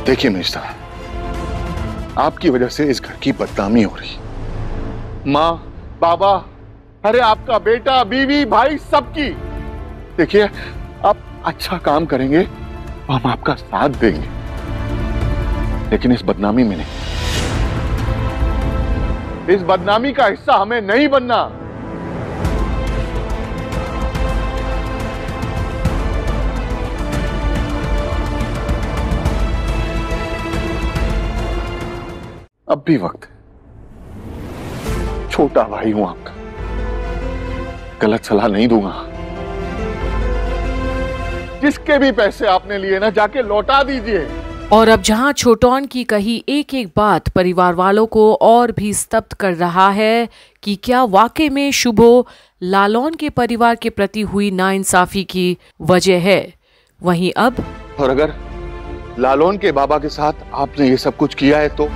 देखिए मिस्टर, आपकी वजह से इस घर की बदनामी हो रही। माँ, बाबा, अरे आपका बेटा, बीवी, भाई, सबकी। देखिए, आप अच्छा काम करेंगे तो हम आपका साथ देंगे, लेकिन इस बदनामी में नहीं। इस बदनामी का हिस्सा हमें नहीं बनना। अब भी वक्त है। छोटा भाई हूं आपका, गलत सलाह नहीं दूंगा। जिसके भी पैसे आपने लिए ना, जाके लौटा दीजिए। और अब जहां छोटौन की कही एक एक बात परिवार वालों को और भी स्तब्ध कर रहा है कि क्या वाकई में शुभो लालौन के परिवार के प्रति हुई नाइंसाफी की वजह है, वहीं अब और अगर लालौन के बाबा के साथ आपने ये सब कुछ किया है तो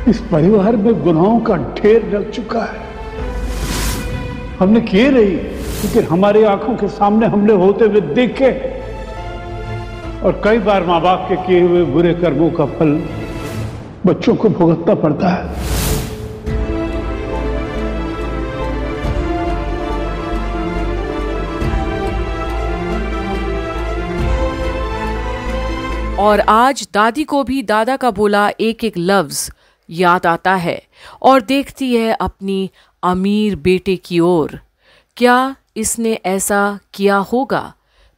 इस परिवार में गुनाहों का ढेर लग चुका है। हमने किए नहीं, लेकिन हमारी आंखों के सामने हमने होते हुए देखे, और कई बार माँ बाप के किए हुए बुरे कर्मों का फल बच्चों को भुगतना पड़ता है। और आज दादी को भी दादा का बोला एक एक लफ्ज याद आता है और देखती है अपनी अमीर बेटे की ओर। क्या इसने ऐसा किया होगा?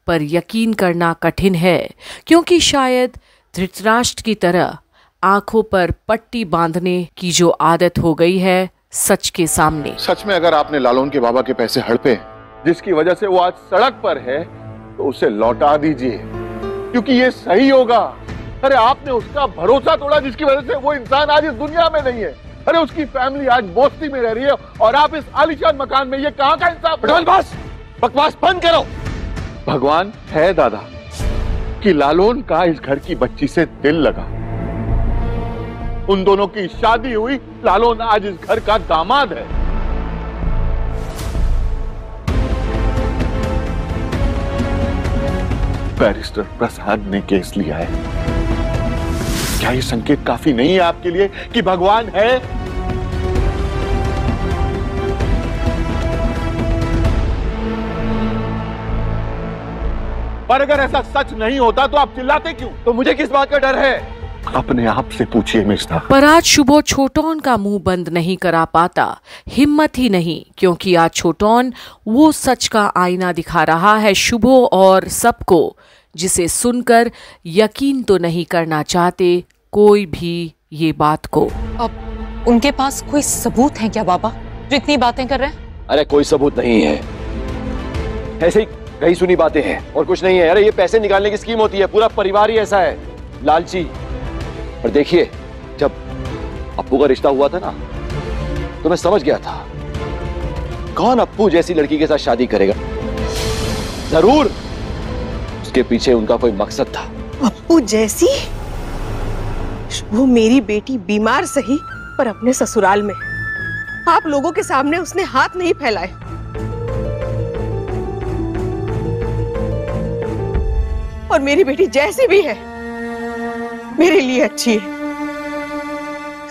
पर यकीन करना कठिन है, क्योंकि शायद धृतराष्ट्र की तरह आंखों पर पट्टी बांधने की जो आदत हो गई है सच के सामने। सच में अगर आपने लालौन के बाबा के पैसे हड़पे, जिसकी वजह से वो आज सड़क पर है, तो उसे लौटा दीजिए, क्योंकि ये सही होगा। अरे आपने उसका भरोसा तोड़ा, जिसकी वजह से वो इंसान आज इस दुनिया में नहीं है। अरे उसकी फैमिली आज बोस्ती में रह रही है और आप इस आलीशान मकान में। ये कहाँ का इंसाफ? बकवास बंद करो। भगवान है दादा कि लालौन का इस घर की बच्ची से दिल लगा। उन दोनों की शादी हुई, लालौन आज इस घर का दामाद है। बैरिस्टर प्रसाद ने केस लिया है। क्या ये संकेत काफी नहीं है आपके लिए कि भगवान है? पर अगर ऐसा सच नहीं होता तो आप चिल्लाते क्यों? तो मुझे किस बात का डर है? अपने आप से पूछिए मिस्टर। पर आज शुभो छोटौन का मुंह बंद नहीं करा पाता, हिम्मत ही नहीं, क्योंकि आज छोटौन वो सच का आईना दिखा रहा है शुभो और सबको, जिसे सुनकर यकीन तो नहीं करना चाहते कोई भी ये बात को। अब उनके पास कोई सबूत है क्या बाबा, जो इतनी बातें कर रहे हैं? अरे कोई सबूत नहीं है, ऐसे ही कहीं सुनी बातें हैं और कुछ नहीं है। अरे ये पैसे निकालने की स्कीम होती है, पूरा परिवार ही ऐसा है, लालची। और देखिए, जब अप्पू का रिश्ता हुआ था ना, तो मैं समझ गया था कौन अप्पू जैसी लड़की के साथ शादी करेगा। जरूर उसके पीछे उनका कोई मकसद था। अप्पू जैसी? वो मेरी बेटी बीमार सही, पर अपने ससुराल में आप लोगों के सामने उसने हाथ नहीं फैलाए। और मेरी बेटी जैसी भी है मेरे लिए अच्छी है।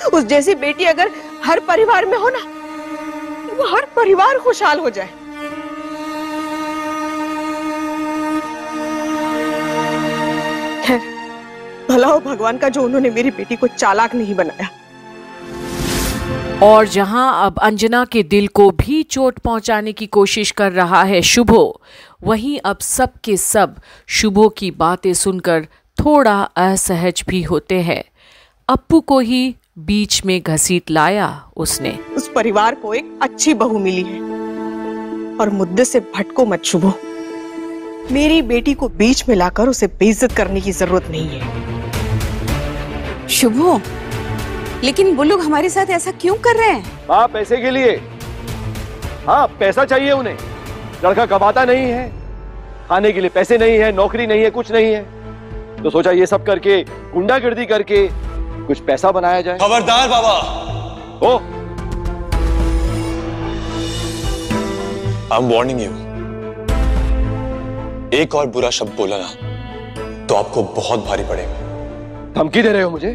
उस जैसी बेटी अगर हर परिवार में हो ना, वो हर परिवार खुशहाल हो जाए। खैर, भला हो भगवान का जो उन्होंने मेरी बेटी को चालाक नहीं बनाया। और जहां अब अंजना के दिल को भी चोट पहुंचाने की कोशिश कर रहा है शुभो, वहीं अब सब के सब शुभो की बातें सुनकर थोड़ा असहज भी होते हैं। अप्पू को ही बीच में घसीट लाया उसने। उस परिवार को एक अच्छी बहू मिली है, और मुद्दे से भटको मत शुभो। मेरी बेटी को बीच में लाकर उसे बेइज्जत करने की जरूरत नहीं है। शुभो, लेकिन वो लोग हमारे साथ ऐसा क्यों कर रहे हैं? हाँ, पैसे के लिए। हाँ, पैसा चाहिए उन्हें। लड़का कमाता नहीं है, खाने के लिए पैसे नहीं है, नौकरी नहीं है, कुछ नहीं है, तो सोचा ये सब करके, गुंडागर्दी करके कुछ पैसा बनाया जाए। खबरदार बाबा। ओ, आई एम वार्निंग यू, एक और बुरा शब्द बोला ना तो आपको बहुत भारी पड़ेगा। धमकी दे रहे हो मुझे?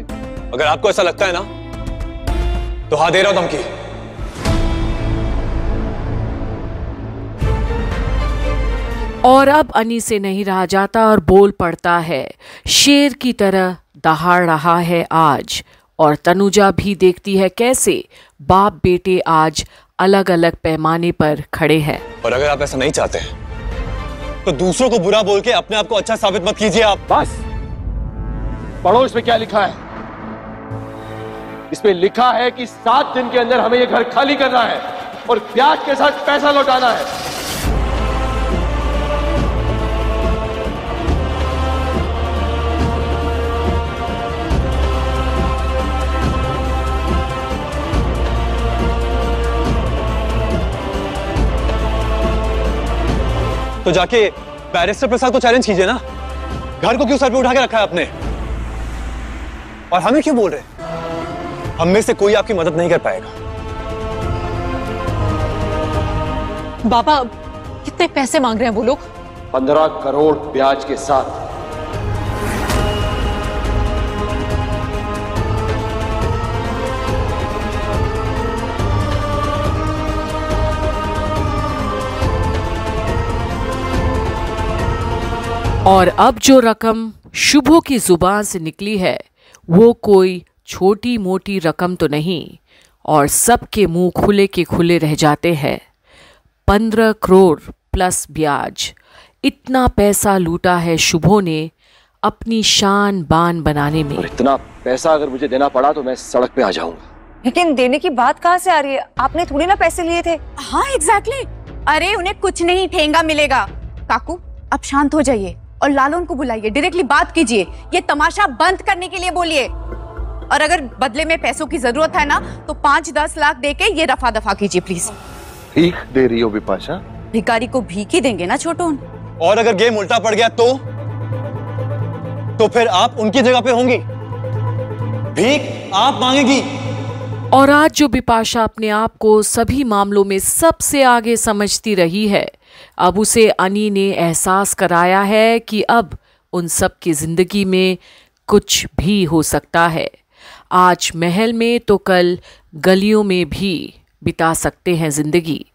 अगर आपको ऐसा लगता है ना तो हाँ, दे रहा हूं धमकी। और अब अनी से नहीं रहा जाता और बोल पड़ता है। शेर की तरह दहाड़ रहा है आज। और तनुजा भी देखती है कैसे बाप बेटे आज अलग अलग पैमाने पर खड़े हैं। और अगर आप ऐसा नहीं चाहते तो दूसरों को बुरा बोल के अपने आप को अच्छा साबित मत कीजिए आप। बस पढ़ो इसमें क्या लिखा है। इसमें लिखा है कि 7 दिन के अंदर हमें यह घर खाली करना है और ब्याज के साथ पैसा लौटाना है। तो जाके बैरिस्टर प्रसाद को चैलेंज कीजिए ना। घर को क्यों सर पे उठा के रखा है आपने? और हमें क्यों बोल रहे? हम में से कोई आपकी मदद नहीं कर पाएगा। बाबा कितने पैसे मांग रहे हैं वो लोग? 15 करोड़ ब्याज के साथ। और अब जो रकम शुभो की जुबान से निकली है वो कोई छोटी मोटी रकम तो नहीं। और सबके मुंह खुले के खुले रह जाते हैं। 15 करोड़ प्लस ब्याज, इतना पैसा लूटा है शुभो ने अपनी शान बान बनाने में। और इतना पैसा अगर मुझे देना पड़ा तो मैं सड़क पे आ जाऊंगा। लेकिन देने की बात कहाँ से आ रही है? आपने थोड़ी ना पैसे लिए थे। हाँ एग्जैक्टली। अरे उन्हें कुछ नहीं, ठेंगा मिलेगा। काकू अब शांत हो जाइए और लालून को बुलाइए, डायरेक्टली बात कीजिए, ये तमाशा बंद करने के लिए बोलिए। और अगर बदले में पैसों की जरूरत है ना तो 5-10 लाख देके ये रफा दफा कीजिए प्लीज। भीख दे रही हो बिपाशा? भिखारी को भीख ही देंगे ना छोटू। और अगर गेम उल्टा पड़ गया तो फिर आप उनकी जगह पे होंगी, भीख आप मांगेगी। और आज जो बिपाशा अपने आप को सभी मामलों में सबसे आगे समझती रही है, अब उसे अनी ने एहसास कराया है कि अब उन सब की जिंदगी में कुछ भी हो सकता है। आज महल में तो कल गलियों में भी बिता सकते हैं जिंदगी।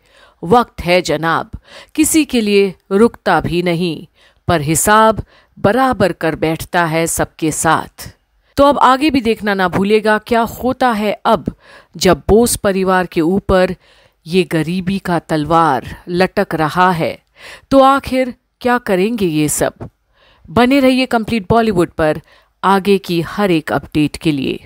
वक्त है जनाब, किसी के लिए रुकता भी नहीं, पर हिसाब बराबर कर बैठता है सबके साथ। तो अब आगे भी देखना ना भूलेगा क्या होता है अब जब बोस परिवार के ऊपर ये गरीबी का तलवार लटक रहा है। तो आखिर क्या करेंगे ये सब? बने रहिए कंप्लीट बॉलीवुड पर आगे की हर एक अपडेट के लिए।